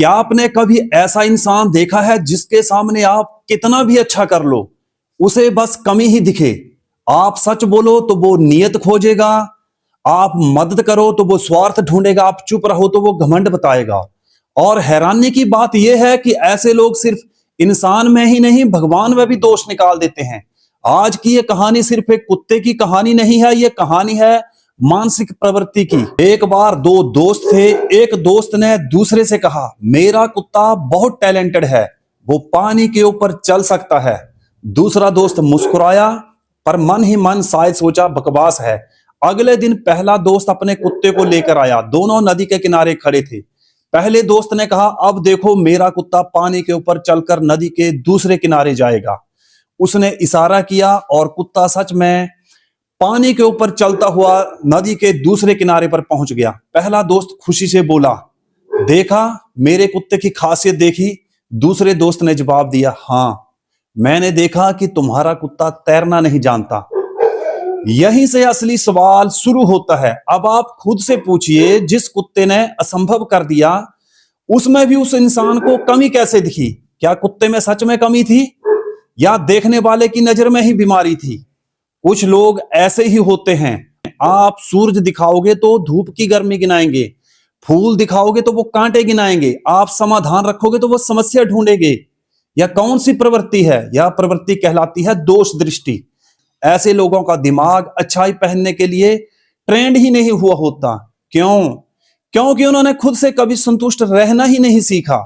क्या आपने कभी ऐसा इंसान देखा है जिसके सामने आप कितना भी अच्छा कर लो, उसे बस कमी ही दिखे? आप सच बोलो तो वो नियत खोजेगा, आप मदद करो तो वो स्वार्थ ढूंढेगा, आप चुप रहो तो वो घमंड बताएगा। और हैरानी की बात यह है कि ऐसे लोग सिर्फ इंसान में ही नहीं, भगवान में भी दोष निकाल देते हैं। आज की ये कहानी सिर्फ एक कुत्ते की कहानी नहीं है, ये कहानी है मानसिक प्रवृत्ति की। एक बार दो दोस्त थे। एक दोस्त ने दूसरे से कहा, मेरा कुत्ता बहुत टैलेंटेड है, वो पानी के ऊपर चल सकता है। दूसरा दोस्त मुस्कुराया, पर मन ही मन शायद सोचा बकवास है। अगले दिन पहला दोस्त अपने कुत्ते को लेकर आया। दोनों नदी के किनारे खड़े थे। पहले दोस्त ने कहा, अब देखो मेरा कुत्ता पानी के ऊपर चलकर नदी के दूसरे किनारे जाएगा। उसने इशारा किया और कुत्ता सच में पानी के ऊपर चलता हुआ नदी के दूसरे किनारे पर पहुंच गया। पहला दोस्त खुशी से बोला, देखा, मेरे कुत्ते की खासियत देखी? दूसरे दोस्त ने जवाब दिया, हाँ, मैंने देखा कि तुम्हारा कुत्ता तैरना नहीं जानता। यहीं से असली सवाल शुरू होता है। अब आप खुद से पूछिए, जिस कुत्ते ने असंभव कर दिया, उसमें भी उस इंसान को कमी कैसे दिखी? क्या कुत्ते में सच में कमी थी, या देखने वाले की नजर में ही बीमारी थी? कुछ लोग ऐसे ही होते हैं। आप सूरज दिखाओगे तो धूप की गर्मी गिनाएंगे, फूल दिखाओगे तो वो कांटे गिनाएंगे, आप समाधान रखोगे तो वो समस्या ढूंढेंगे। यह कौन सी प्रवृत्ति है? यह प्रवृत्ति कहलाती है दोष दृष्टि। ऐसे लोगों का दिमाग अच्छाई पहनने के लिए ट्रेंड ही नहीं हुआ होता। क्यों? क्योंकि उन्होंने खुद से कभी संतुष्ट रहना ही नहीं सीखा।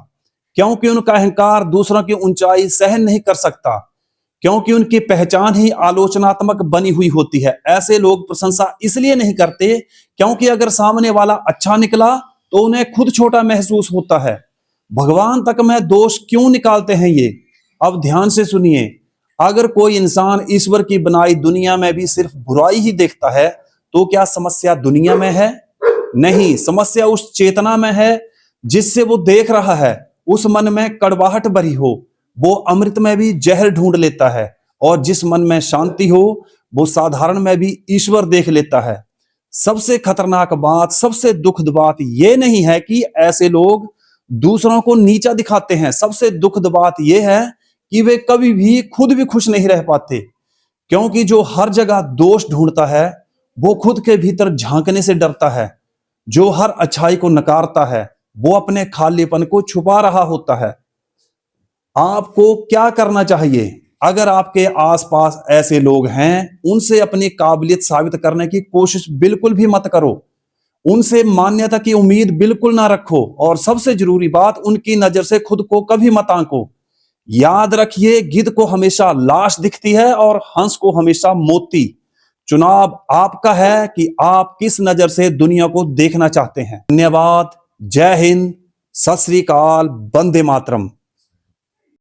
क्योंकि उनका अहंकार दूसरों की ऊंचाई सहन नहीं कर सकता। क्योंकि उनकी पहचान ही आलोचनात्मक बनी हुई होती है। ऐसे लोग प्रशंसा इसलिए नहीं करते क्योंकि अगर सामने वाला अच्छा निकला तो उन्हें खुद छोटा महसूस होता है। भगवान तक में दोष क्यों निकालते हैं ये? अब ध्यान से सुनिए। अगर कोई इंसान ईश्वर की बनाई दुनिया में भी सिर्फ बुराई ही देखता है, तो क्या समस्या दुनिया में है? नहीं, समस्या उस चेतना में है जिससे वो देख रहा है। उस मन में कड़वाहट भरी हो, वो अमृत में भी जहर ढूंढ लेता है। और जिस मन में शांति हो, वो साधारण में भी ईश्वर देख लेता है। सबसे खतरनाक बात, सबसे दुखद बात यह नहीं है कि ऐसे लोग दूसरों को नीचा दिखाते हैं। सबसे दुखद बात यह है कि वे कभी भी खुद भी खुश नहीं रह पाते। क्योंकि जो हर जगह दोष ढूंढता है, वो खुद के भीतर झांकने से डरता है। जो हर अच्छाई को नकारता है, वो अपने खालीपन को छुपा रहा होता है। आपको क्या करना चाहिए? अगर आपके आसपास ऐसे लोग हैं, उनसे अपनी काबिलियत साबित करने की कोशिश बिल्कुल भी मत करो। उनसे मान्यता की उम्मीद बिल्कुल ना रखो। और सबसे जरूरी बात, उनकी नजर से खुद को कभी मत आंको। याद रखिए, गिद्ध को हमेशा लाश दिखती है और हंस को हमेशा मोती। चुनाव आपका है कि आप किस नजर से दुनिया को देखना चाहते हैं। धन्यवाद। जय हिंद। सत श्री अकाल। वंदे मातरम।